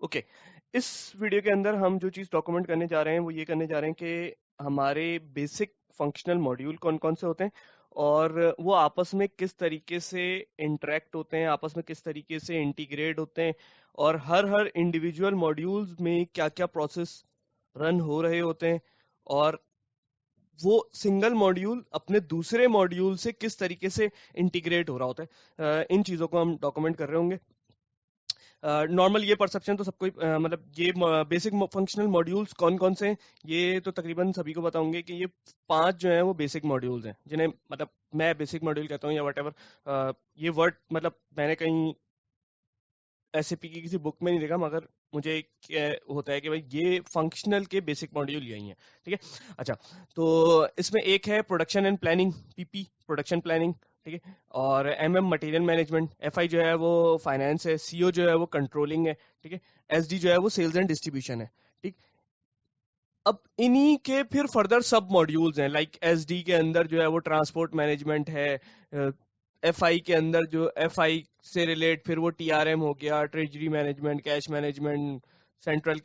Okay اس video کے اندر ہم جو چیز ڈاکومنٹ کرنے جا رہے ہیں وہ یہ کرنے جا رہے ہیں کہ ہمارے بیسک فنکشنل ماڈیول کون کون سے ہوتے ہیں اور وہ آپس میں کس طریقے سے انٹریکٹ ہوتے ہیں، آپس میں کس طریقے سے انٹیگریٹ ہوتے ہیں، اور ہر انڈیویجول ماڈیولز میں کیا کیا پروسیس رن ہو رہے ہوتے ہیں، اور وہ سنگل ماڈیول اپنے دوسرے ماڈیول سے کس طریقے سے انٹیگریٹ ہو رہا ہوتا ہے، ان چیزوں کو ہم ڈاکومنٹ کر رہے ہوں گے۔ نارمل یہ پرسپشن تو سب کو مطلب یہ بیسک فنکشنل ماڈیولز کون کون سے ہیں یہ تو تقریباً سبھی کو بتاؤں گے کہ یہ 5 جو ہیں وہ بیسک ماڈیولز ہیں، جنہیں مطلب میں بیسک ماڈیول کہتا ہوں یا وٹ ایور، یہ ورڈ مطلب میں نے کہیں ایس اے پی کی کسی بک میں نہیں دیکھا، مگر مجھے ایک ہوتا ہے کہ بھائی یہ فنکشنل کے بیسک ماڈیول یہی ہیں، ٹھیک ہے۔ اچھا، تو اس میں ایک ہے production and planning, P P production planning, ٹھیک ہے، اور M M material management, F I جو ہے وہ فائنانس ہے، سی او جو ہے وہ کنٹرولنگ ہے، ٹھیک ہے، ایس ڈی جو ہے وہ سیلز اینڈ ڈسٹریبیوشن ہے، ٹھیک۔ اب انہی کے پھر فردر سب ماڈیولز ہیں، لائک ایس ڈی کے اندر جو ہے وہ ٹرانسپورٹ مینجمنٹ ہے، ایف آئی کے اندر جو ایف آئی سے ریلیٹ پھر وہ ٹی آر ایم ہو گیا، treasury management, cash management, central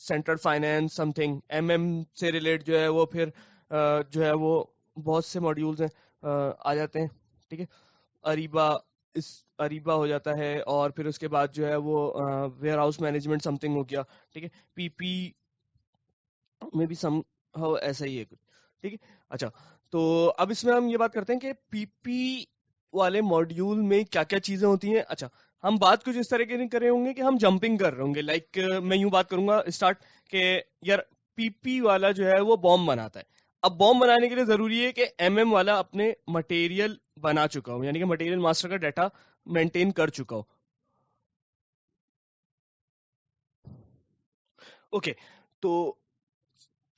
central finance something, M M سے ریلیٹ جو ہے وہ پھر جو ہے وہ بہت سے ماڈیولز ہیں آ جاتے ہیں، ٹھیک ہے۔ اریبا، اس اریبا ہو جاتا ہے، اور پھر اس کے بعد جو ہے وہ ویئر ہاؤس مینجمنٹ سم تھنگ ہو گیا، ٹھیک ہے، پی پی میں بھی سم ہو ایسا ہی ہے کچھ، ٹھیک ہے۔ اچھا، تو اب اس میں ہم یہ بات کرتے ہیں کہ پی پی والے ماڈیول میں کیا کیا چیزیں ہوتی ہیں۔ اچھا، ہم بات کچھ اس طرح کے نہیں کر رہے ہوں گے کہ ہم جمپنگ کر رہے ہوں گے، لائک میں یوں بات کروں گا اسٹارٹ کہ یار پی پی والا جو ہے وہ بوم بناتا ہے، اب بوم بنانے کے لیے ضروری ہے کہ ایم ایم والا اپنے مٹیریل بنا چکا ہو، یعنی کہ مٹیریل ماسٹر کا ڈیٹا مینٹین کر چکا ہو۔ اوکے، تو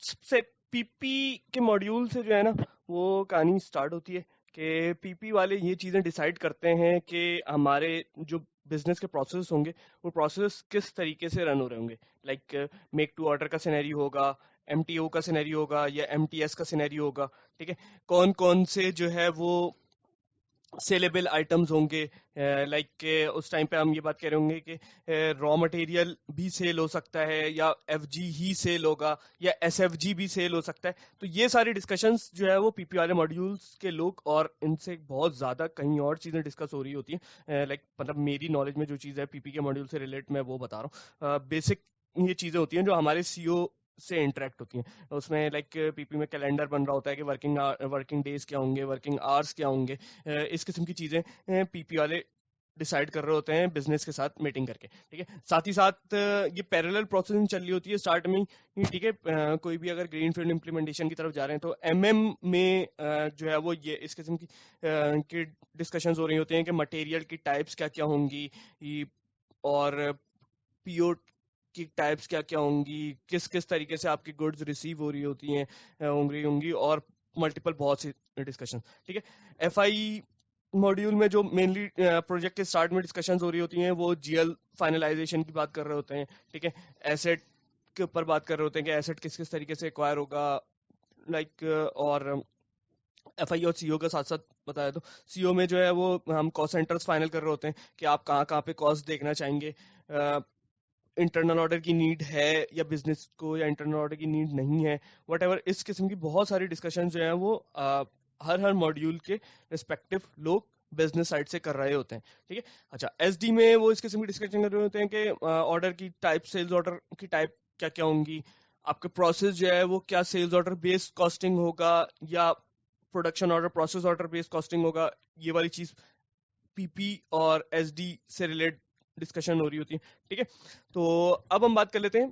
سب سے پی پی کے ماڈیول سے جو ہے نا وہ کہانی سٹارٹ ہوتی ہے کہ پی پی والے یہ چیزیں ڈیسائیڈ کرتے ہیں کہ ہمارے جو بزنس کے پروسیس ہوں گے وہ پروسیس کس طریقے سے رن ہو رہے ہوں گے، لائک میک ٹو آرڈر کا سینیری ہوگا، ایم ٹی او کا سینیری ہوگا، یا ایم ٹی ایس کا سینیری ہوگا، ٹھیک ہے، کون کون سے جو ہے وہ سیلیبل آئٹمز ہوں گے، لائک کہ اس ٹائم پہ ہم یہ بات کہہ رہے ہوں گے کہ را مٹیریل بھی سیل ہو سکتا ہے، یا ایف جی ہی سیل ہوگا، یا ایس ایف جی بھی سیل ہو سکتا ہے۔ تو یہ ساری ڈسکشنز جو ہے وہ پی پی والے ماڈیولز کے لوگ، اور ان سے بہت زیادہ کہیں اور چیزیں ڈسکس ہو رہی ہوتی ہیں، لائک مطلب میری نالج میں جو چیز ہے پی پی کے ماڈیول سے ریلیٹ میں وہ بتا رہا ہوں، بیسک یہ چیزیں ہوتی ہیں جو ہمارے سی او سے انٹریکٹ ہوتی ہیں۔ اس میں لائک پی پی میں کیلنڈر بن رہا ہوتا ہے کہ ورکنگ ڈیز کیا ہوں گے، ورکنگ آورس کیا ہوں گے، اس قسم کی چیزیں پی پی والے ڈیسائیڈ کر رہے ہوتے ہیں بزنس کے ساتھ میٹنگ کر کے، ٹھیک ہے۔ ساتھ ہی ساتھ یہ پیریلل پروسیسنگ چل رہی ہوتی ہے اسٹارٹ میں ہی، ٹھیک ہے، کوئی بھی اگر گرین فیلڈ امپلیمنٹیشن کی طرف جا رہے ہیں تو ایم ایم میں جو ہے وہ یہ اس قسم کی ڈسکشنز ہو رہی ہوتی ہیں کہ مٹیریل کی ٹائپس کیا کیا ہوں گی، اور پی او کی ٹائپس کیا کیا ہوں گی، کس کس طریقے سے آپ کی گڈز ریسیو ہو رہی ہوتی ہیں ہوں گی، اور ملٹیپل بہت سی ڈسکشن، ٹھیک ہے۔ ایف آئی ماڈیول میں جو مینلی پروجیکٹ کے سٹارٹ میں ڈسکشنز ہو رہی ہوتی ہیں وہ جی ایل فائنلائزیشن کی بات کر رہے ہوتے ہیں، ٹھیک ہے، ایسٹ کے اوپر بات کر رہے ہوتے ہیں کہ ایسٹ کس کس طریقے سے ایکوائر ہوگا، لائک اور ایف آئی اور سی او کے ساتھ ساتھ بتایا تو سی او میں جو ہے وہ ہم کاسٹ سینٹرز فائنل کر رہے ہوتے ہیں کہ آپ کہاں کہاں پہ کاسٹ دیکھنا چاہیں گے، انٹرنل آرڈر کی نیڈ ہے یا بزنس کو، یا انٹرنل آرڈر کی نیڈ نہیں ہے، وٹ ایور، اس قسم کی بہت ساری ڈسکشن جو ہیں وہ ہر ماڈیول کے ریسپیکٹو لوگ بزنس سائڈ سے کر رہے ہوتے ہیں، ٹھیک ہے۔ اچھا، ایس ڈی میں وہ اس قسم کی ڈسکشن کر رہے ہوتے ہیں کہ آرڈر کی ٹائپ، سیلز آرڈر کی ٹائپ کیا کیا ہوں گی، آپ کا پروسیس جو ہے وہ کیا سیلز آرڈر بیس کاسٹنگ ہوگا یا پروڈکشن آرڈر پروسیس آرڈر بیس کاسٹنگ ہوگا، یہ والی چیز پی پی اور ایس ڈی سے ریلیٹ ڈسکشن ہو رہی ہوتی ہے، ٹھیک ہے۔ تو اب ہم بات کر لیتے ہیں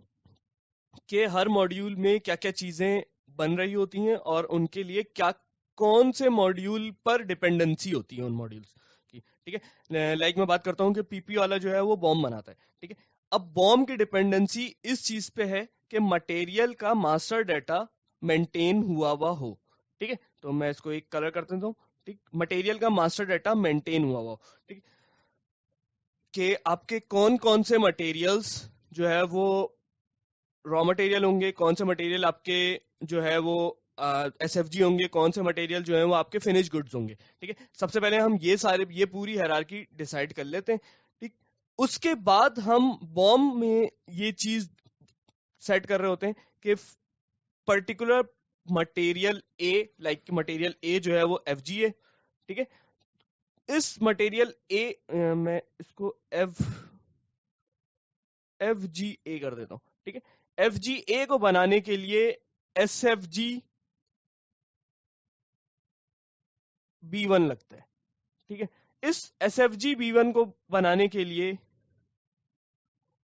کہ ہر ماڈیول میں کیا کیا چیزیں بن رہی ہوتی ہیں اور ان کے لیے کیا کون سے ماڈیول پر ڈپینڈنسی ہوتی ہے ان ماڈیولز کی، ٹھیک ہے۔ لائک میں بات کرتا ہوں کہ پی پی والا جو ہے وہ بوم بناتا ہے، ٹھیک ہے، اب بوم کی ڈپینڈنسی اس چیز پہ ہے کہ مٹیریل کا ماسٹر ڈیٹا مینٹین ہوا ہو، ٹھیک ہے۔ تو میں اس کو ایک کلر کر دیتا ہوں، ٹھیک، مٹیریل کا ماسٹر ڈیٹا مینٹین ہوا ہو، ٹھیک، کہ آپ کے کون کون سے مٹیریلز جو ہے وہ را مٹیریل ہوں گے، کون سے مٹیریل آپ کے جو ہے وہ ایس ایف جی ہوں گے، کون سے مٹیریل جو ہیں وہ آپ کے فنش گڈز ہوں گے، ٹھیک ہے۔ سب سے پہلے ہم یہ پوری ہیرارکی ڈیسائیڈ کر لیتے ہیں، ٹھیک۔ اس کے بعد ہم بوم میں یہ چیز سیٹ کر رہے ہوتے ہیں کہ پرٹیکولر مٹیریل اے، لائک مٹیریل اے جو ہے وہ ایف جی ہے، ٹھیک ہے. اس مٹیریل اے میں اس کو ایف جی اے کر دیتا ہوں، ٹھیک ہے. ایف جی اے کو بنانے کے لیے S F G B one لگتا ہے، ٹھیک ہے. اس S F G B one کو بنانے کے لیے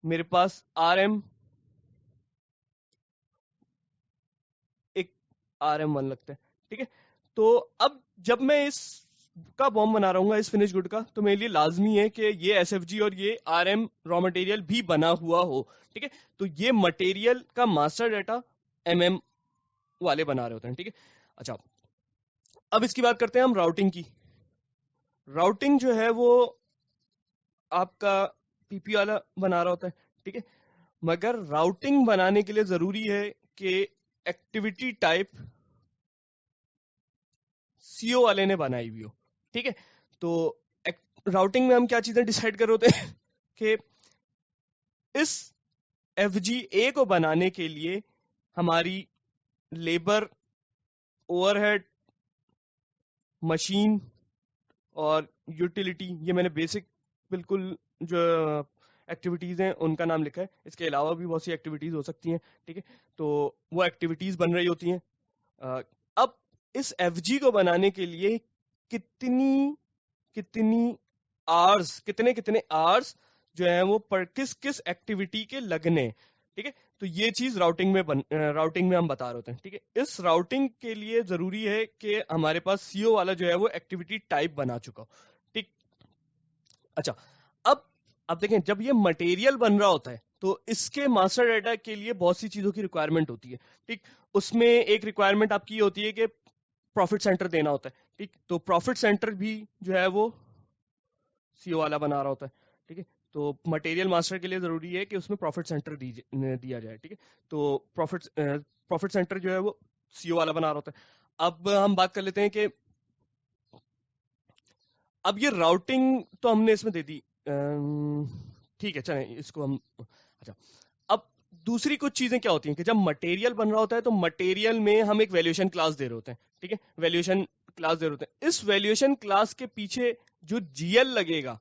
میرے پاس آر ایم ایک آر ایم ون لگتا ہے، ٹھیک ہے. تو اب جب میں اس کا بوم بنا رہا ہوں گا، اس فنش گڈ کا، تو میرے لیے لازمی ہے کہ یہ ایس ایف جی اور یہ آر ایم را مٹیریل بھی بنا ہوا ہو، ٹھیک ہے. تو یہ مٹیریل کا ماسٹر ڈیٹا ایم ایم والے بنا رہے ہوتے ہیں، ٹھیک ہے. اچھا، اب اس کی بات کرتے ہیں ہم راؤٹنگ کی. راؤٹنگ جو ہے وہ آپ کا پی پی والا بنا رہا ہوتا ہے، ٹھیک ہے. مگر راؤٹنگ بنانے کے لیے ضروری ہے کہ ایکٹیویٹی ٹائپ سی او والے نے بنائی ہوئی ہو، ٹھیک ہے. تو راؤٹنگ میں ہم کیا چیزیں ڈیسائیڈ کر رہے ہوتے ہیں کہ اس ایف جی اے کو بنانے کے لیے ہماری لیبر، اوور ہیڈ، مشین اور یوٹیلیٹی، یہ میں نے بیسک بالکل جو ایکٹیویٹیز ہیں ان کا نام لکھا ہے. اس کے علاوہ بھی بہت سی ایکٹیویٹیز ہو سکتی ہیں، ٹھیک ہے. تو وہ ایکٹیویٹیز بن رہی ہوتی ہیں. اب اس ایف جی کو بنانے کے لیے کتنی کتنے آرز جو ہیں وہ پر کس ایکٹیویٹی کے لگنے، ٹھیک ہے. تو یہ چیز راؤٹنگ میں ہم بتا رہے ہوتے ہیں، ٹھیک ہے. اس راؤٹنگ کے لیے ضروری ہے کہ ہمارے پاس سی او والا جو ہے وہ ایکٹیویٹی ٹائپ بنا چکا ہو، ٹھیک. اچھا، اب دیکھیں، جب یہ مٹیریل بن رہا ہوتا ہے تو اس کے ماسٹر ڈیٹا کے لیے بہت سی چیزوں کی ریکوائرمنٹ ہوتی ہے، ٹھیک. اس میں ایک ریکوائرمنٹ آپ کی یہ ہوتی ہے کہ پروفٹ سینٹر دینا ہوتا ہے، ٹھیک. تو پروفٹ سینٹر بھی جو ہے وہ سی او والا بنا رہا ہوتا ہے، ٹھیک ہے. تو مٹیریل ماسٹر کے لیے ضروری ہے کہ اس میں پروفٹ سینٹر دیا جائے، ٹھیک ہے. تو پروفٹ سینٹر جو ہے وہ سی او والا بنا رہا ہوتا ہے. اب ہم بات کر لیتے ہیں کہ اب یہ راؤٹنگ تو ہم نے اس میں دے دی، ٹھیک ہے، چلیں اس کو ہم. اچھا، اب دوسری کچھ چیزیں کیا ہوتی ہیں کہ جب مٹیریل بن رہا ہوتا ہے تو مٹیریل میں ہم ایک ویلیوشن کلاس دے رہے ہوتے ہیں، ٹھیک ہے. ویلیوشن کلاس دے رہے ہوتے ہیں. اس ویلیوشن کلاس کے پیچھے جو جی ایل لگے گا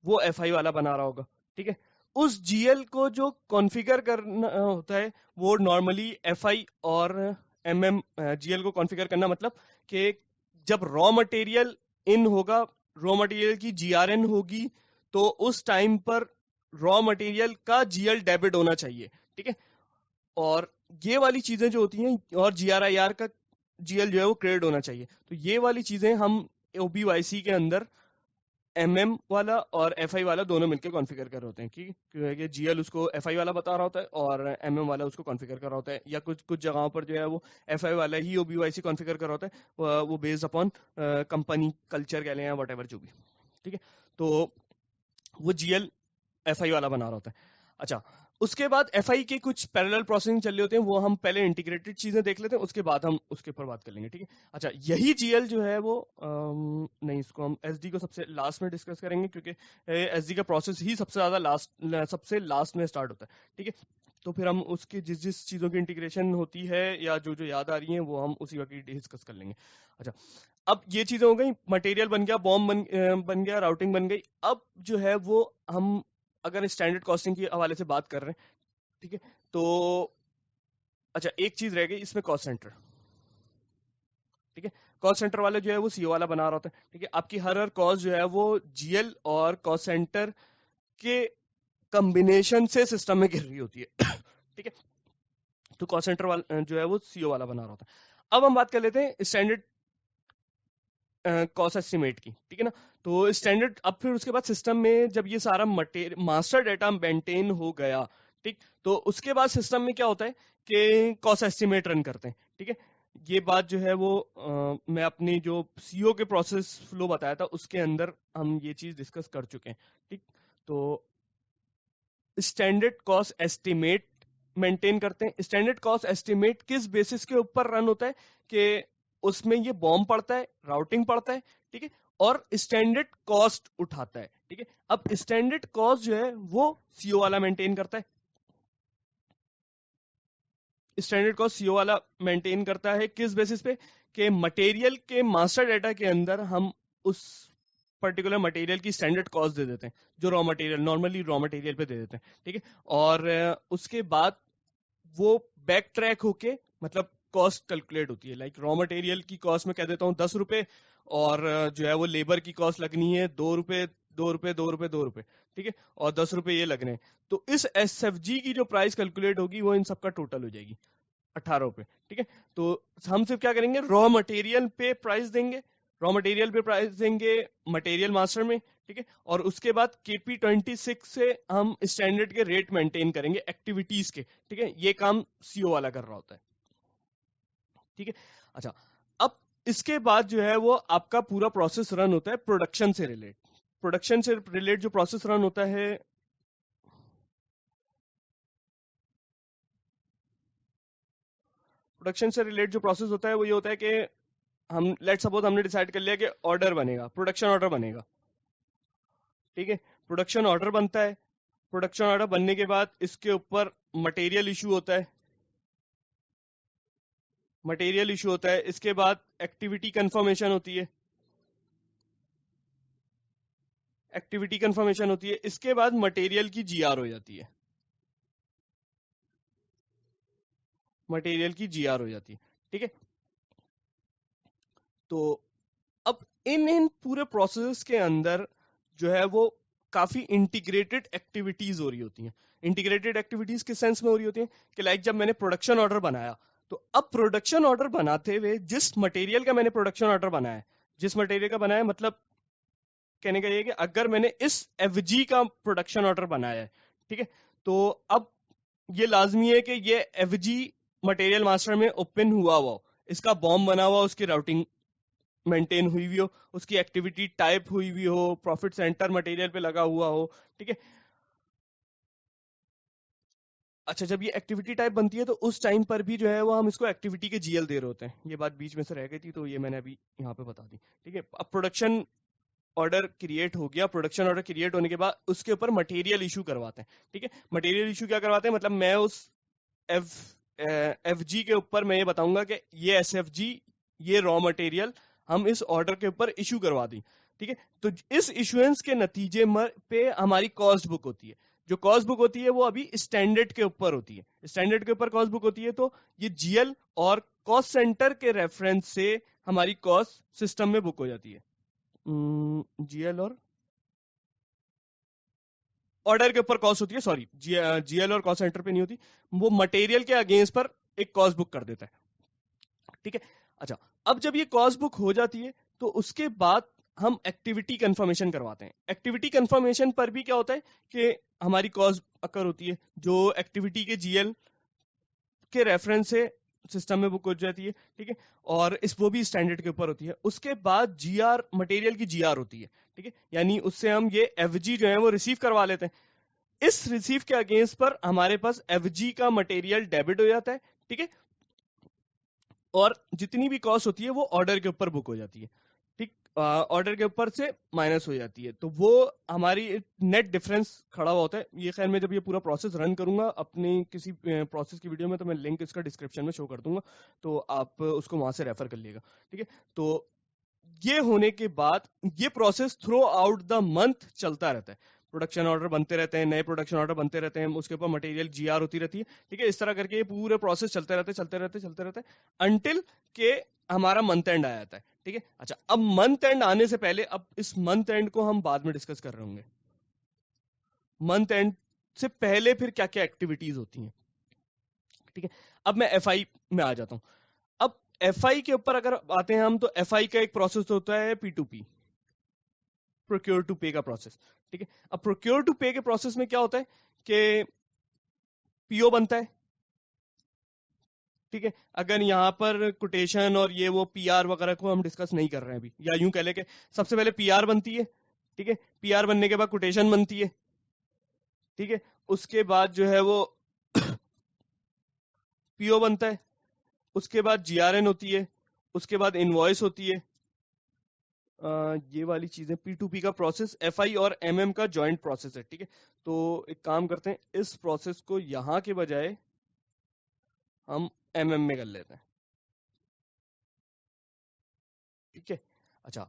وہ ایف آئی والا بنا رہا ہوگا، ٹھیک ہے. اس جی ایل کو جو کانفیگر کرنا ہوتا ہے وہ نارملی ایف آئی اور ایم ایم جی ایل کو کانفیگر کرنا، مطلب کہ جب را مٹیریل ان ہوگا، را مٹیریل کی جی آر این ہوگی، تو اس ٹائم پر را مٹیریل کا جی ایل ڈیبٹ ہونا چاہیے، ٹھیک ہے. اور یہ والی چیزیں جو ہوتی ہیں، اور جی آر آئی آر کا جی ایل جو ہے وہ کریڈٹ ہونا چاہیے. تو یہ والی چیزیں ہم او بی وائی سی کے اندر ایم ایم والا اور ایف آئی والا دونوں مل کے کانفیگر کر رہے ہوتے ہیں، کہ جی ایل اس کو ایف آئی والا بتا رہا ہوتا ہے اور ایم ایم والا اس کو کانفیگر کر رہا ہوتا ہے. یا کچھ جگہوں پر جو ہے وہ ایف آئی والا ہی او بی وائی سی کانفیگر کر رہا ہوتا ہے، وہ بیسڈ اپون کمپنی کلچر کہہ لیں یا واٹ ایور جو بھی، ٹھیک ہے. تو وہ جی ایل ایف آئی والا بنا رہا ہوتا ہے. اچھا، اس کے بعد ایف آئی کے کچھ پیرالل پروسیسنگ چل رہے ہوتے ہیں، وہ ہم پہلے انٹیگریٹڈ چیزیں دیکھ لیتے ہیں، اس کے بعد ہم اس کے اوپر بات کر لیں گے، ٹھیک ہے. اچھا، یہی جی ایل جو ہے وہ نہیں، اس کو ہم ایس ڈی کو سب سے لاسٹ میں ڈسکس کریں گے، کیونکہ ایس ڈی کا پروسیس ہی سب سے لاسٹ میں اسٹارٹ ہوتا ہے، ٹھیک ہے. تو پھر ہم اس کی جس چیزوں کی انٹیگریشن ہوتی ہے یا جو یاد آ رہی ہیں وہ ہم اسی وقت ڈسکس کر لیں گے. اچھا، اب یہ چیزیں ہو گئی، مٹیریل بن گیا، بوم بن گیا، راؤٹنگ بن گئی. اب جو ہے وہ ہم اگر اسٹینڈرڈ کاسٹنگ کے حوالے سے بات کر رہے ہیں، ٹھیک ہے. تو اچھا، ایک چیز رہ گئی اس میں، کاسٹ سینٹر، ٹھیک ہے. کاسٹ سینٹر والا جو ہے وہ سی او والا بنا رہا ہوتا ہے، ٹھیک ہے. آپ کی ہر کاسٹ جو ہے وہ جی ایل اور کاسٹ سینٹر کے کمبینیشن سے سسٹم میں گر رہی ہوتی ہے، ٹھیک ہے. تو کاسٹ سینٹر والا جو ہے وہ سی او والا بنا رہا ہوتا ہے. اب ہم بات کر لیتے ہیں اسٹینڈرڈ کاسٹ ایسٹیمیٹ کی، ٹھیک ہے نا. تو اسٹینڈرڈ، اب پھر اس کے بعد سسٹم میں جب یہ سارا ماسٹر ڈیٹا مینٹین ہو گیا، ٹھیک، تو اس کے بعد سسٹم میں کیا ہوتا ہے کہ کاسٹ ایسٹیمیٹ رن کرتے ہیں، ٹھیک ہے. یہ بات جو ہے وہ میں اپنی جو سی او کے پروسیس فلو بتایا تھا اس کے اندر ہم یہ چیز ڈسکس کر چکے ہیں، ٹھیک. تو اسٹینڈرڈ کاسٹ ایسٹیمیٹ مینٹین کرتے ہیں. اسٹینڈرڈ کاسٹ ایسٹیمیٹ کس بیسس کے اوپر رن ہوتا ہے کہ اس میں یہ بوم پڑتا ہے، راؤٹنگ پڑتا ہے، ٹھیک ہے. اور اسٹینڈرڈ کاسٹ اٹھاتا ہے. ٹھیک ہے, اب اسٹینڈرڈ کاسٹ جو ہے وہ CO والا مینٹین کرتا ہے. اسٹینڈرڈ کاسٹ CO والا مینٹین کرتا ہے کس بیسس پہ, کہ مٹیریل کے ماسٹر ڈیٹا کے اندر ہم اس پرٹیکولر مٹیریل کی اسٹینڈرڈ کاسٹ دے دیتے ہیں, جو raw material normally raw material پہ دے دیتے ہیں. ٹھیک ہے, اور اس کے بعد وہ بیک ٹریک ہو کے مطلب کاسٹ کیلکولیٹ ہوتی ہے. لائک را مٹیریل کی کاسٹ میں کہہ دیتا ہوں 10 روپے, اور جو ہے وہ لیبر کی کاسٹ لگنی ہے 2 روپے 2 روپے 2 روپے 2 روپے. ٹھیک ہے, اور 10 روپے یہ لگنے ہیں. تو اس SFG کی جو پرائس کیلکولیٹ ہوگی وہ ان سب کا ٹوٹل ہو جائے گی 18 روپے. ٹھیک ہے, تو ہم صرف کیا کریں گے, را مٹیریل پہ پرائس دیں گے, را مٹیریل پہ پرائس دیں گے مٹیریل ماسٹر میں. ٹھیک ہے, اور اس کے بعد KP26 سے ہم اسٹینڈرڈ کے ریٹ مینٹین کریں گے ایکٹیویٹیز کے. ٹھیک ہے, یہ کام CO والا کر رہا ہوتا ہے. ٹھیک ہے, اچھا اب اس کے بعد جو ہے وہ آپ کا پورا پروسیس رن ہوتا ہے پروڈکشن سے ریلیٹ. پروڈکشن سے ریلیٹ جو پروسیس رن ہوتا ہے, پروڈکشن سے ریلیٹ جو پروسیس ہوتا ہے وہ یہ ہوتا ہے کہ ہم لیٹ سپوز ہم نے ڈیسائیڈ کر لیا کہ آرڈر بنے گا, پروڈکشن آرڈر بنے گا. ٹھیک ہے, پروڈکشن آرڈر بنتا ہے. پروڈکشن آرڈر بننے کے بعد اس کے اوپر مٹیریل ایشو ہوتا ہے, مٹیریل ایشو ہوتا ہے. اس کے بعد ایکٹیویٹی کنفرمیشن ہوتی ہے, ایکٹیویٹی کنفرمیشن ہوتی ہے. اس کے بعد مٹیریل کی GR ہو جاتی ہے, مٹیریل کی GR ہو جاتی ہے. ٹھیک ہے, تو اب ان پورے پروسیس کے اندر جو ہے وہ کافی انٹیگریٹڈ ایکٹیویٹیز ہو رہی ہوتی ہیں. انٹیگریٹڈ ایکٹیویٹیز کس سینس میں ہو رہی ہوتی ہیں کہ لائک جب میں نے پروڈکشن آرڈر بنایا, تو اب پروڈکشن آرڈر بناتے ہوئے جس مٹیریل کا میں نے پروڈکشن آرڈر بنایا ہے, جس مٹیریل کا بنایا مطلب کہنے کا یہ کہ اگر میں نے اس FG کا پروڈکشن آرڈر بنایا ہے, ٹھیک ہے, تو اب یہ لازمی ہے کہ یہ FG مٹیریل ماسٹر میں اوپن ہوا ہو, اس کا بوم بنا ہوا, اس کی راؤٹنگ مینٹین ہوئی ہوئی ہو, اس کی ایکٹیویٹی ٹائپ ہوئی ہوئی ہو, پروفٹ سینٹر مٹیریل پہ لگا ہوا ہو. ٹھیک ہے, اچھا جب یہ ایکٹیویٹی ٹائپ بنتی ہے تو اس ٹائم پر بھی جو ہے وہ ہم اس کو ایکٹیویٹی کے GL دے رہے ہوتے ہیں. یہ بات بیچ میں سے رہ گئی تھی تو یہ میں نے ابھی یہاں پہ بتا دی. ٹھیک ہے, اب پروڈکشن آرڈر کریٹ ہو گیا, پروڈکشن آرڈر کریٹ ہونے کے بعد اس کے اوپر مٹیریل ایشو کرواتے ہیں. ٹھیک ہے, مٹیریل ایشو کیا کرواتے ہیں, مطلب میں اس FG کے اوپر میں یہ بتاؤں گا کہ یہ SFG یہ را مٹیریل ہم اس آرڈر کے اوپر ایشو کروا دیں. ٹھیک ہے, تو اس ایشوئنس کے نتیجے پہ ہماری کاسٹ بک ہوتی ہے. جو کاسٹ بک ہوتی ہے وہ ابھی اسٹینڈرڈ کے اوپر ہوتی ہے, اسٹینڈرڈ کے اوپر کاسٹ بک ہوتی ہے. تو یہ GL اور کاسٹ سینٹر کے ریفرنس سے ہماری کاسٹ سسٹم میں بک ہو جاتی ہے. GL اور آرڈر کے اوپر کاسٹ ہوتی ہے, سوری GL اور کاسٹ سینٹر پہ نہیں ہوتی, وہ مٹیریل کے اگینسٹ پر ایک کاسٹ بک کر دیتا ہے. ٹھیک ہے, اچھا اب جب یہ کاسٹ بک ہو جاتی ہے تو اس کے بعد ہم ایکٹیویٹی کنفرمیشن کرواتے ہیں. ایکٹیویٹی کنفرمیشن پر بھی کیا ہوتا ہے کہ ہماری کاسٹ اکر ہوتی ہے جو ایکٹیویٹی کے GL کے ریفرنس سے سسٹم میں بک ہو جاتی ہے. ٹھیک ہے, اور وہ بھی اسٹینڈرڈ کے اوپر ہوتی ہے. اس کے بعد GR مٹیریل کی GR ہوتی ہے. ٹھیک ہے, یعنی اس سے ہم یہ FG جو ہے وہ ریسیو کروا لیتے ہیں. اس ریسیو کے اگینسٹ پر ہمارے پاس FG کا مٹیریل ڈیبٹ ہو جاتا ہے. ٹھیک ہے, اور جتنی بھی کاسٹ ہوتی ہے وہ آرڈر کے اوپر بک ہو جاتی ہے. ٹھیک, آرڈر کے اوپر سے مائنس ہو جاتی ہے. تو وہ ہماری نیٹ ڈفرنس کھڑا ہوا ہوتا ہے. یہ خیر میں جب یہ پورا پروسیس رن کروں گا اپنی کسی پروسیس کی ویڈیو میں تو میں لنک اس کا ڈسکرپشن میں شو کر دوں گا, تو آپ اس کو وہاں سے ریفر کر لیے گا. ٹھیک ہے, تو یہ ہونے کے بعد یہ process through out the month چلتا رہتا ہے. پروڈکشن آرڈر بنتے رہتے ہیں, نئے پروڈکشن آرڈر بنتے رہتے ہیں, اس کے اوپر مٹیریل GR ہوتی رہتی ہے. ٹھیک ہے, اس طرح کر کے یہ پورے پروسیس چلتے رہتے انٹل کہ ہمارا منتھ اینڈ آ جاتا ہے. ٹھیک ہے, اچھا اب منتھ اینڈ آنے سے پہلے, اب اس منتھ اینڈ کو ہم بعد میں ڈسکس کر رہے ہوں گے. منتھ اینڈ سے پہلے پھر کیا کیا ایکٹیویٹیز ہوتی ہیں. ٹھیک ہے, اب میں FI میں آ جاتا ہوں. اب FI کے اوپر اگر آتے ہیں ہم, تو FI کا ایک پروسیس ہوتا ہے P2P, پروکیور ٹو پے کا پروسیس. ٹھیک ہے, اب پروکیور ٹو پے کے پروسیس میں کیا ہوتا ہے کہ PO بنتا ہے. ٹھیک ہے, اگر یہاں پر کوٹیشن اور یہ وہ PR وغیرہ کو ہم ڈسکس نہیں کر رہے ہیں ابھی, یا یوں کہہ لیں کہ سب سے پہلے PR بنتی ہے. ٹھیک ہے, PR بننے کے بعد کوٹیشن بنتی ہے. ٹھیک ہے, اس کے بعد جو ہے وہ PO بنتا ہے, اس کے بعد GRN ہوتی ہے, اس کے بعد انوائس ہوتی ہے, یہ والی چیزیں پی ٹو پی کا پروسیس ایف آئی اور ایم ایم کا جوائنٹ پروسیس ہے. ٹھیک ہے, تو ایک کام کرتے ہیں, اس پروسیس کو یہاں کے بجائے ہم ایم ایم میں کر لیتے ہیں. ٹھیک ہے, اچھا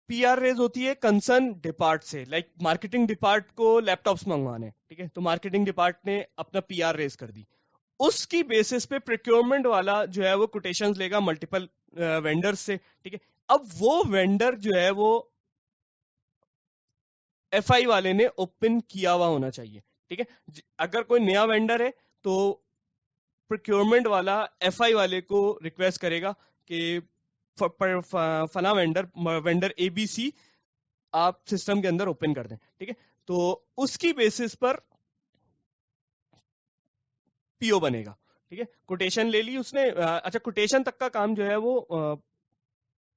پی آر ریز ہوتی ہے کنسرن ڈپارٹ سے, لائک مارکیٹنگ ڈپارٹ کو لیپ ٹاپس منگوانے. ٹھیک ہے, تو مارکیٹنگ ڈپارٹ نے اپنا پی آر ریز کر دی, اس کی بیسس پہ پریکیورمنٹ والا جو ہے وہ کوٹیشن لے گا ملٹیپل وینڈر سے. ٹھیک ہے, اب وہ وینڈر جو ہے وہ ایف آئی والے نے اوپن کیا ہوا ہونا چاہیے. ٹھیک ہے, اگر کوئی نیا وینڈر ہے تو پروکیورمنٹ والا ایف آئی والے کو ریکویسٹ کرے گا کہ فلاں وینڈر اے بی سی آپ سسٹم کے اندر اوپن کر دیں. ٹھیک ہے, تو اس کی بیسس پر پی او بنے گا. ٹھیک ہے, کوٹیشن لے لی اس نے. اچھا کوٹیشن تک کا کام جو ہے وہ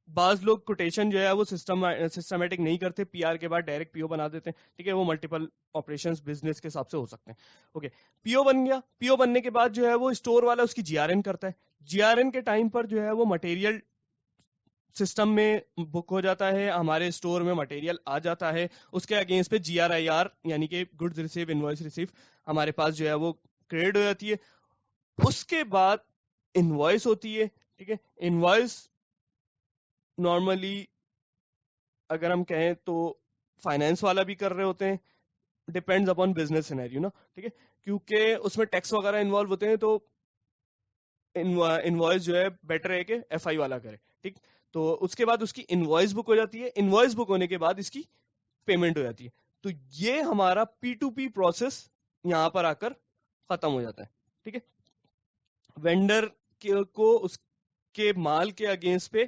بعض لوگ کوٹیشن جو ہے وہ سسٹمیٹک نہیں کرتے, پی آر کے بعد ڈائریکٹ پی او بنا دیتے ہیں. ٹھیک ہے, وہ ملٹیپل آپریشنز بزنس کے حساب سے ہو سکتے ہیں. اوکے, پی او بن گیا. پی او بننے کے بعد جو ہے وہ اسٹور والا اس کی جی آر این کرتا ہے. جی آر این کے ٹائم پر جو ہے وہ مٹیریل سسٹم میں بک ہو جاتا ہے, ہمارے اسٹور میں مٹیریل آ جاتا ہے, اس کے اگینسٹ پہ جی آر آئی آر یعنی کہ گڈز ریسیو انوائس ریسیو ہمارے پاس جو ہے وہ کریڈٹ ہو جاتی ہے. اس کے بعد انوائس ہوتی ہے. ٹھیک ہے, انوائس نارملی اگر ہم کہیں تو فائنینس والا بھی کر رہے ہوتے ہیں, ڈیپینڈز اپون بزنس سینیریو نا. ٹھیک ہے, کیونکہ اس میں ٹیکس وغیرہ انوالو ہوتے ہیں, تو انوائس جو ہے بیٹر ہے کہ ایف آئی والا کرے. ٹھیک, تو اس کے بعد اس کی انوائس بک ہو جاتی ہے. انوائس بک ہونے کے بعد اس کی پیمنٹ ہو جاتی ہے. تو یہ ہمارا پی ٹو پی پروسیس یہاں پر آ کر ختم ہو جاتا ہے. ٹھیک ہے, وینڈر کو اس کے مال کے اگینسٹ پہ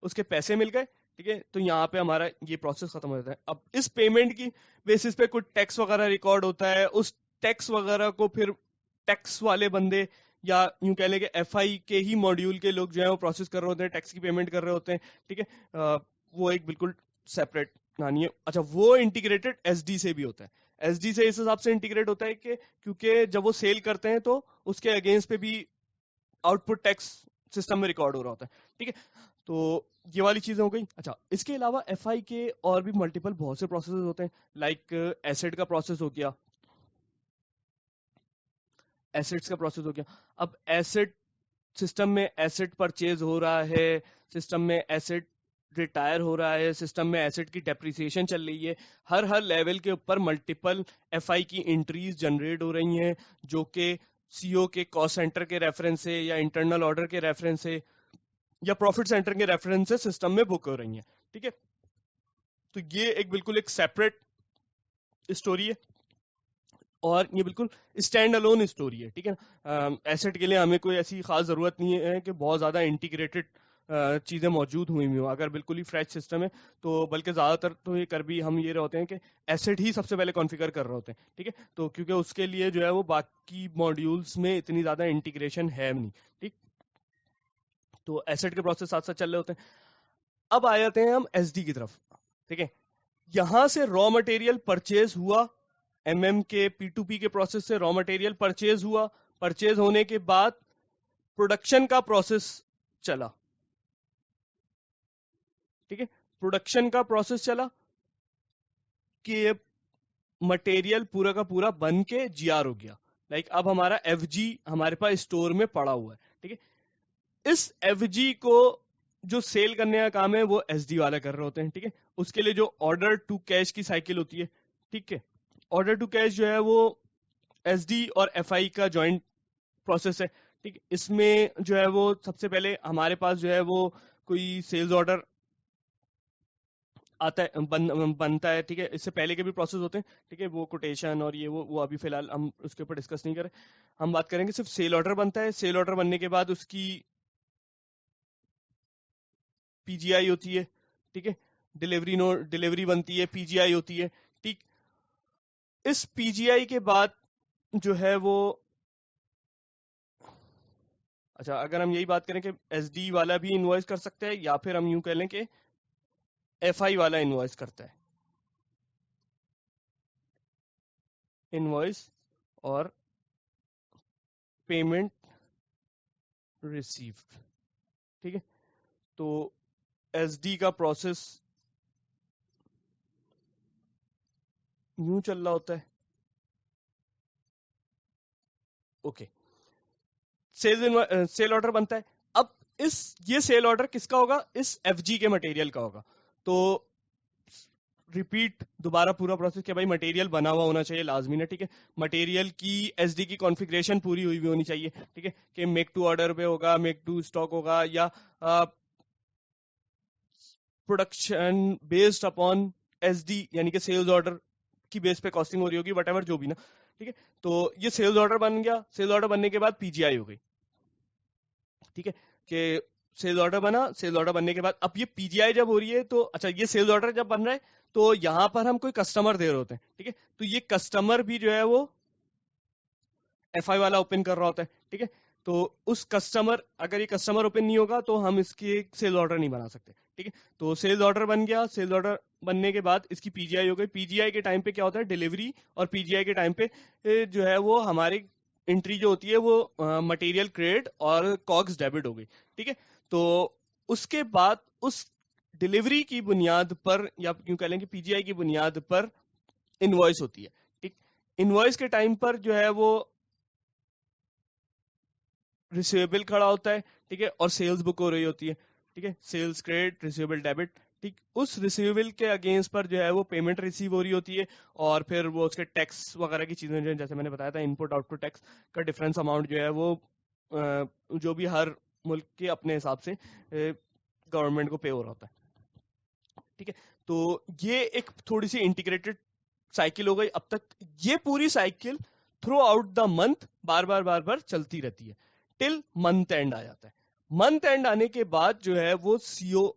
اس کے پیسے مل گئے. ٹھیک ہے, تو یہاں پہ ہمارا یہ پروسیس ختم ہو جاتا ہے. اب اس پیمنٹ کی بیسس پہ کچھ ٹیکس وغیرہ ریکارڈ ہوتا ہے, اس ٹیکس وغیرہ کو پھر ٹیکس والے بندے یا یوں کہہ لیں کہ ایف آئی کے ہی ماڈیول کے لوگ جو ہیں وہ پروسیس کر رہے ہوتے ہیں, ٹیکس کی پیمنٹ کر رہے ہوتے ہیں. ٹھیک ہے, وہ ایک بالکل سیپریٹ کہانی ہے. اچھا وہ انٹیگریٹڈ ایس ڈی سے بھی ہوتا ہے. ایس ڈی سے اس حساب سے انٹیگریٹ ہوتا ہے کہ کیونکہ جب وہ سیل کرتے ہیں تو اس کے اگینسٹ پہ بھی آؤٹ پٹ ٹیکس سسٹم میں ریکارڈ ہو رہا ہوتا ہے. ٹھیک ہے, تو یہ والی چیزیں ہو گئی. اچھا اس کے علاوہ ایف آئی کے اور بھی ملٹیپل بہت سے پروسیسز ہوتے ہیں, لائک ایسٹ کا پروسیس ہو گیا, ایسٹس کا پروسیس ہو گیا. اب ایسٹ سسٹم میں ایسٹ پرچیز ہو رہا ہے, سسٹم میں ایسٹ ریٹائر ہو رہا ہے, سسٹم میں ایسٹ کی ڈیپریسیشن چل رہی ہے. ہر لیول کے اوپر ملٹیپل ایف آئی کی انٹریز جنریٹ ہو رہی ہیں, جو کہ سی او کے کاسٹ سینٹر کے ریفرنس سے یا انٹرنل آرڈر کے ریفرنس سے یا پروفٹ سینٹر کے ریفرنس سے سسٹم میں بک ہو رہی ہیں. ٹھیک ہے, تو یہ ایک بالکل ایک سیپریٹ اسٹوری ہے, اور یہ بالکل اسٹینڈ الون اسٹوری ہے. ٹھیک ہے, ایسٹ کے لیے ہمیں کوئی ایسی خاص ضرورت نہیں ہے کہ بہت زیادہ انٹیگریٹڈ چیزیں موجود ہوئی ہوں. اگر بالکل ہی فریش سسٹم ہے تو بلکہ زیادہ تر تو یہ کر بھی ہم یہ ہوتے ہیں کہ ایسٹ ہی سب سے پہلے کانفیگر کر رہے ہوتے ہیں. ٹھیک ہے, تو کیونکہ اس کے لیے جو ہے وہ باقی ماڈیولز میں اتنی زیادہ انٹیگریشن ہے نہیں. ٹھیک, تو ایسٹ کے پروسیس ساتھ ساتھ چل رہے ہوتے ہیں. اب آ جاتے ہیں ہم ایس ڈی کی طرف. ٹھیک ہے, یہاں سے را مٹیریل پرچیز ہوا, ایم ایم کے پی ٹو پی کے پروسیس سے را مٹیریل پرچیز ہوا. پرچیز ہونے کے بعد پروڈکشن کا پروسیس چلا. ٹھیک ہے, پروڈکشن کا پروسیس چلا کہ مٹیریل پورا کا پورا بن کے جی آر ہو گیا. لائک اب ہمارا ایف جی ہمارے پاس اسٹور میں پڑا ہوا ہے. ٹھیک ہے, اس ایف جی کو جو سیل کرنے کا کام ہے وہ ایس ڈی والا کر رہے ہوتے ہیں. ٹھیک ہے, اس کے لیے جو آرڈر ٹو کیش کی سائیکل ہوتی ہے. ٹھیک ہے, آرڈر ٹو کیش جو ہے وہ ایس ڈی اور ایف آئی کا جوائنٹ پروسیس ہے. ٹھیک, اس میں جو ہے وہ سب سے پہلے ہمارے پاس جو ہے وہ کوئی سیلز آرڈر آتا ہے, بنتا ہے. ٹھیک ہے, اس سے پہلے کے بھی پروسیس ہوتے ہیں. ٹھیک ہے, وہ کوٹیشن اور یہ وہ ابھی فی الحال ہم اس کے اوپر ڈسکس نہیں کریں. ہم بات کریں گے صرف سیل آرڈر بنتا ہے. سیل آرڈر بننے کے بعد اس کی پی جی آئی ہوتی ہے. ٹھیک ہے, ڈلیوری بنتی ہے, پی جی آئی ہوتی ہے. ٹھیک, اس پی جی آئی کے بعد جو ہے وہ اچھا اگر ہم یہی بات کریں کہ ایس ڈی والا بھی انوائس کر سکتا ہے یا پھر ہم یوں کہہ لیں کہ ایف آئی والا انوائس کرتا ہے. انوائس اور پیمنٹ ریسیوڈ. ٹھیک ہے, تو ایس ڈی کا پروسیس یوں چل رہا ہوتا ہے. اوکے, سیل آرڈر بنتا ہے. اب یہ سیل آرڈر کس کا ہوگا؟ اس ایف جی کے مٹیریل کا ہوگا. تو ریپیٹ دوبارہ پورا پروسیس کہ بھائی مٹیریل بنا ہوا ہونا چاہیے, لازمی ہے. ٹھیک ہے, مٹیریل کی ایس ڈی کی کانفیگریشن پوری ہوئی ہوئی ہونی چاہیے. ٹھیک ہے, کہ میک ٹو آرڈر پہ ہوگا, میک ٹو اسٹاک ہوگا, یا production based upon S D یعنی کہ سیلز آرڈر کی بیس پہ کاسٹنگ ہو رہی ہوگی, وٹ ایور جو بھی نا. ٹھیک ہے, تو یہ سیلز آرڈر بن گیا. سیلز آرڈر بننے کے بعد پی جی آئی ہو گئی. ٹھیک ہے, کہ سیلز آرڈر بنا, سیلز آرڈر بننے کے بعد اب یہ پی جی آئی جب ہو رہی ہے تو اچھا یہ سیلز آرڈر جب بن رہا ہے تو یہاں پر ہم کوئی کسٹمر دے رہے ہوتے ہیں. ٹھیک ہے, تو یہ کسٹمر بھی جو ہے وہ ایف آئی والا اوپن کر رہا ہوتا ہے. ٹھیک ہے, تو اس کسٹمر اگر یہ کسٹمر اوپن نہیں ہوگا تو ہم اس کی سیل آرڈر نہیں بنا سکتے. ٹھیک ہے, تو سیلز آرڈر بن گیا. سیلز آرڈر بننے کے بعد اس کی پی جی آئی ہو گئی. پی جی آئی کے ٹائم پہ کیا ہوتا ہے؟ ڈیلیوری. اور پی جی آئی کے ٹائم پہ جو ہے وہ ہماری انٹری جو ہوتی ہے وہ مٹیریل کریڈٹ اور کاگز ڈیبٹ ہو گئی. ٹھیک ہے, تو اس کے بعد اس ڈیلیوری کی بنیاد پر یا کیوں کہہ لیں کہ پی جی آئی کی بنیاد پر انوائس ہوتی ہے. ٹھیک, انوائس کے ٹائم پر جو ہے وہ ریسیویبل کھڑا ہوتا ہے. ٹھیک ہے, اور سیلز بک ہو رہی ہوتی ہے. ٹھیک ہے, سیلز کریڈٹ, ریسیویبل ڈیبٹ. ٹھیک, اس ریسیویبل کے اگینسٹ پر جو ہے وہ پیمنٹ ریسیو ہو رہی ہوتی ہے, اور پھر وہ اس کے ٹیکس وغیرہ کی چیزیں جو ہیں, جیسے میں نے بتایا تھا ان پٹ آؤٹ پٹ ٹیکس کا ڈفرینس اماؤنٹ جو ہے وہ جو بھی ہر ملک کے اپنے حساب سے گورنمنٹ کو پے ہو رہا ہوتا ہے. ٹھیک ہے, تو یہ ایک تھوڑی سی انٹیگریٹڈ سائیکل ہو گئی. اب تک یہ پوری cycle throughout the month بار بار چلتی رہتی ہے ٹل منتھ اینڈ آ جاتا ہے. منتھ اینڈ آنے کے بعد جو ہے وہ سی او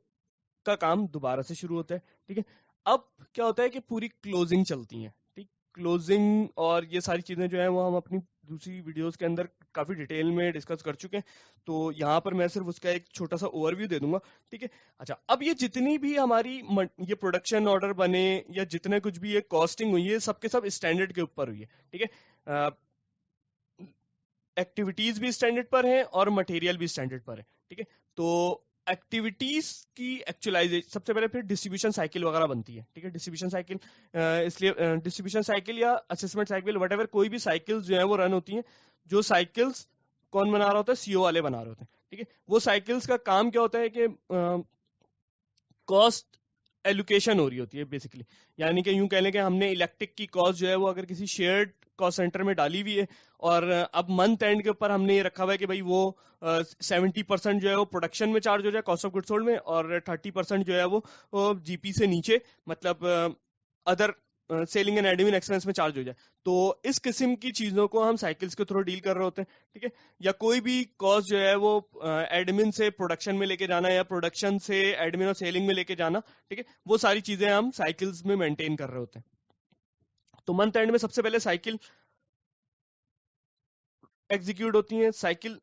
کا کام دوبارہ سے شروع ہوتا ہے. ٹھیک ہے, اب کیا ہوتا ہے کہ پوری کلوزنگ چلتی ہیں. ٹھیک, کلوزنگ اور یہ ساری چیزیں جو ہیں وہ ہم اپنی دوسری ویڈیوز کے اندر کافی ڈیٹیل میں ڈسکس کر چکے ہیں, تو یہاں پر میں صرف اس کا ایک چھوٹا سا اوور ویو دے دوں گا. ٹھیک ہے, اچھا اب یہ جتنی بھی ہماری یہ پروڈکشن آرڈر بنے یا جتنے کچھ بھی یہ کاسٹنگ ہوئی ہے سب کے سب اسٹینڈرڈ کے اوپر ہوئی ہے. ٹھیک ہے, ایکٹیویٹیز بھی اسٹینڈرڈ پر ہیں اور مٹیریل بھی اسٹینڈرڈ پر ہے. ٹھیک ہے, تو ایکٹیویٹیز کی ایکچولائزیشن سب سے پہلے پھر ڈسٹریبیوشن سائیکل وغیرہ بنتی ہے. ٹھیک ہے, ڈسٹریبیوشن سائیکل اس لیے ڈسٹریبیوشن سائیکل یا اسسمنٹ سائیکل وٹ ایور کوئی بھی سائیکل جو ہیں وہ رن ہوتی ہیں, جو سائیکلز کون بنا رہا ہوتا ہے؟ سی او والے بنا رہے ہوتے ہیں. ٹھیک ہے, وہ سائیکلز کا کام کیا ہوتا ہے کہ کاسٹ ایلوکیشن ہو رہی ہوتی ہے بیسیکلی. یعنی کہ یوں کہہ لیں کہ ہم نے الیکٹرک کی کاسٹ جو ہے وہ اگر کسی شیئرڈ کاسٹ سینٹر میں ڈالی ہوئی ہے, اور اب منتھ اینڈ کے اوپر ہم نے یہ رکھا ہوا ہے کہ بھائی وہ 70% جو ہے وہ پروڈکشن میں چارج ہو جائے کاسٹ آف گڈ سولڈ میں, اور 30% جو ہے وہ جی پی سے نیچے مطلب other selling and admin expense میں چارج ہو جائے. تو اس قسم کی چیزوں کو ہم سائیکلز کے تھرو ڈیل کر رہے ہوتے ہیں. ٹھیک ہے, یا کوئی بھی کاسٹ جو ہے وہ ایڈمن سے پروڈکشن میں لے کے جانا یا پروڈکشن سے ایڈمن اور سیلنگ میں لے کے جانا. ٹھیک ہے, وہ ساری چیزیں ہم سائیکلز میں مینٹین کر رہے ہوتے ہیں. تو منتھ اینڈ میں سب سے پہلے سائیکل ایگزیکیوٹ ہوتی ہیں. سائیکل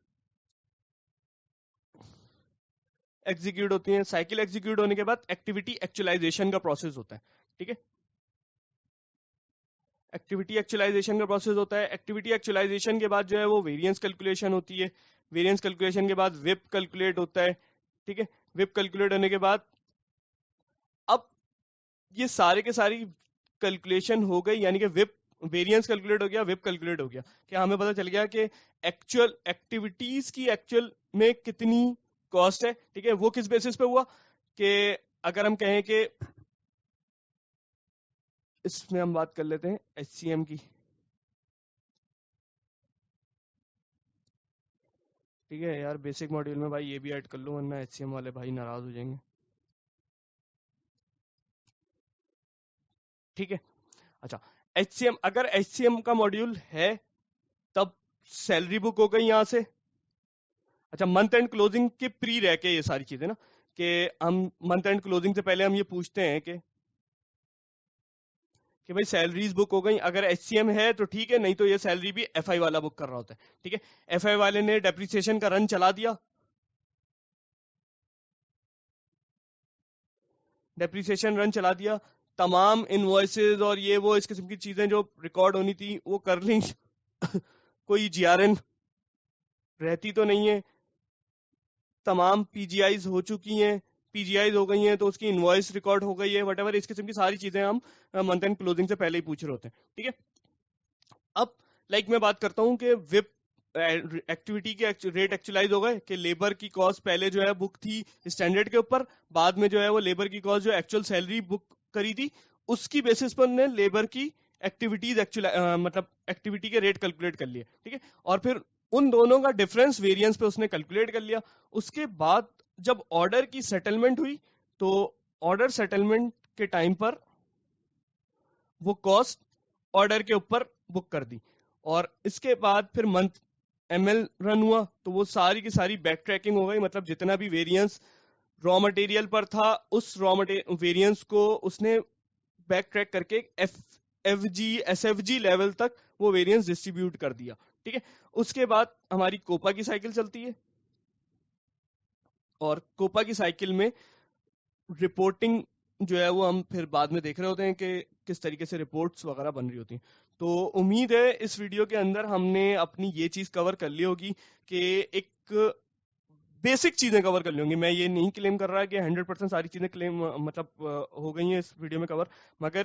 ایگزیکیوٹ ہونے کے بعد ایکٹیویٹی ایکچولائزیشن کا پروسیس ہوتا ہے. ٹھیک ہے, ایکٹیویٹی ایکچولائزیشن کا پروسیس ہوتا ہے. ایکٹیویٹی ایکچولائزیشن کے بعد جو ہے وہ ویریئنس کیلکولیشن ہوتی ہے. ویریئنس کیلکولیشن کے بعد وپ کیلکولیٹ ہوتا ہے. ٹھیک ہے, وپ کیلکولیٹ ہونے کے بعد اب یہ سارے کے ساری کیلکولیشن ہو گئی, یعنی کہ وپ ویریئنس کیلکولیٹ ہو گیا, وپ کیلکولیٹ ہو گیا, کہ ہمیں پتہ چل گیا کہ ایکچوئل ایکٹیویٹیز کی ایکچوئل میں کتنی کاسٹ ہے. ٹھیک ہے, وہ کس بیسس پہ ہوا کہ اگر ہم کہیں کہ اس میں ہم بات کر لیتے ہیں ایچ سی ایم کی. ٹھیک ہے یار, بیسک ماڈیول میں بھائی یہ بھی ایڈ کر لوں ورنہ ایچ سی ایم والے بھائی ناراض ہو جائیں گے. ٹھیک ہے, اچھا ایچ سی ایم, اگر ایچ سی ایم کا ماڈیول ہے تب سیلری بک ہو گئی یہاں سے. اچھا منتھ اینڈ کلوزنگ کے پری رہ کے یہ ساری چیزیں نا, کہ ہم منتھ اینڈ کلوزنگ سے پہلے ہم یہ پوچھتے ہیں کہ بھائی سیلریز بک ہو گئی. اگر ایچ سی ایم ہے تو ٹھیک ہے, نہیں تو یہ سیلری بھی ایف آئی والا بک کر رہا ہوتا ہے. ٹھیک ہے, ایف آئی والے نے ڈیپریسیشن کا رن چلا دیا, ڈیپریسیشن رن چلا دیا, تمام انوائسز اور یہ وہ اس قسم کی چیزیں جو ریکارڈ ہونی تھی وہ کر لیں. کوئی جی آر این رہتی تو نہیں ہے, تمام پی جی آئیز ہو چکی ہیں. پی جی آئی ہو گئی ہیں تو اس کی انوائس ریکارڈ ہو گئی ہے، وٹ ایور، اس قسم کی ساری چیزیں ہم منتھ اینڈ کلوزنگ سے پہلے ہی پوچھ رہے ہوتے ہیں. ٹھیک ہے. اب میں بات کرتا ہوں کہ وپ ایکٹیویٹی کے ریٹ ایکچولائز ہو گئے کہ لیبر کی کاسٹ پہلے جو ہے بک تھی اسٹینڈرڈ کے اوپر، بعد میں جو ہے وہ لیبر کی کاسٹ جو ایکچوئل سیلری بک کری تھی اس کی بیسس پر نے لیبر کی ایکٹیویٹیز مطلب ایکٹیویٹی کے ریٹ کیلکولیٹ کر لیے. ٹھیک ہے. اور پھر ان دونوں کا ڈفرنس ویریئنس پہ اس نے کیلکولیٹ کر لیا. اس کے بعد جب آرڈر کی سیٹلمنٹ ہوئی تو آرڈر سیٹلمنٹ کے ٹائم پر وہ کاسٹ آرڈر کے اوپر بک کر دی. اور اس کے بعد پھر منتھ ایم ایل رن ہوا تو وہ ساری کی ساری بیک ٹریکنگ ہو گئی، مطلب جتنا بھی ویریئنس را مٹیریل پر تھا اس را ویریئنس کو اس نے بیک ٹریک کر کے ایس ایف جی لیول تک وہ ویریئنس ڈسٹریبیوٹ کر دیا. ٹھیک ہے. اس کے بعد ہماری کوپا کی سائیکل چلتی ہے، اور کوپا کی سائیکل میں رپورٹنگ جو ہے وہ ہم پھر بعد میں دیکھ رہے ہوتے ہیں کہ کس طریقے سے رپورٹس وغیرہ بن رہی ہوتی ہیں. تو امید ہے اس ویڈیو کے اندر ہم نے اپنی یہ چیز کور کر لی ہوگی کہ ایک بیسک چیزیں کور کر لی ہوں گی. میں یہ نہیں کلیم کر رہا کہ 100% ساری چیزیں کلیم مطلب ہو گئی ہیں اس ویڈیو میں کور، مگر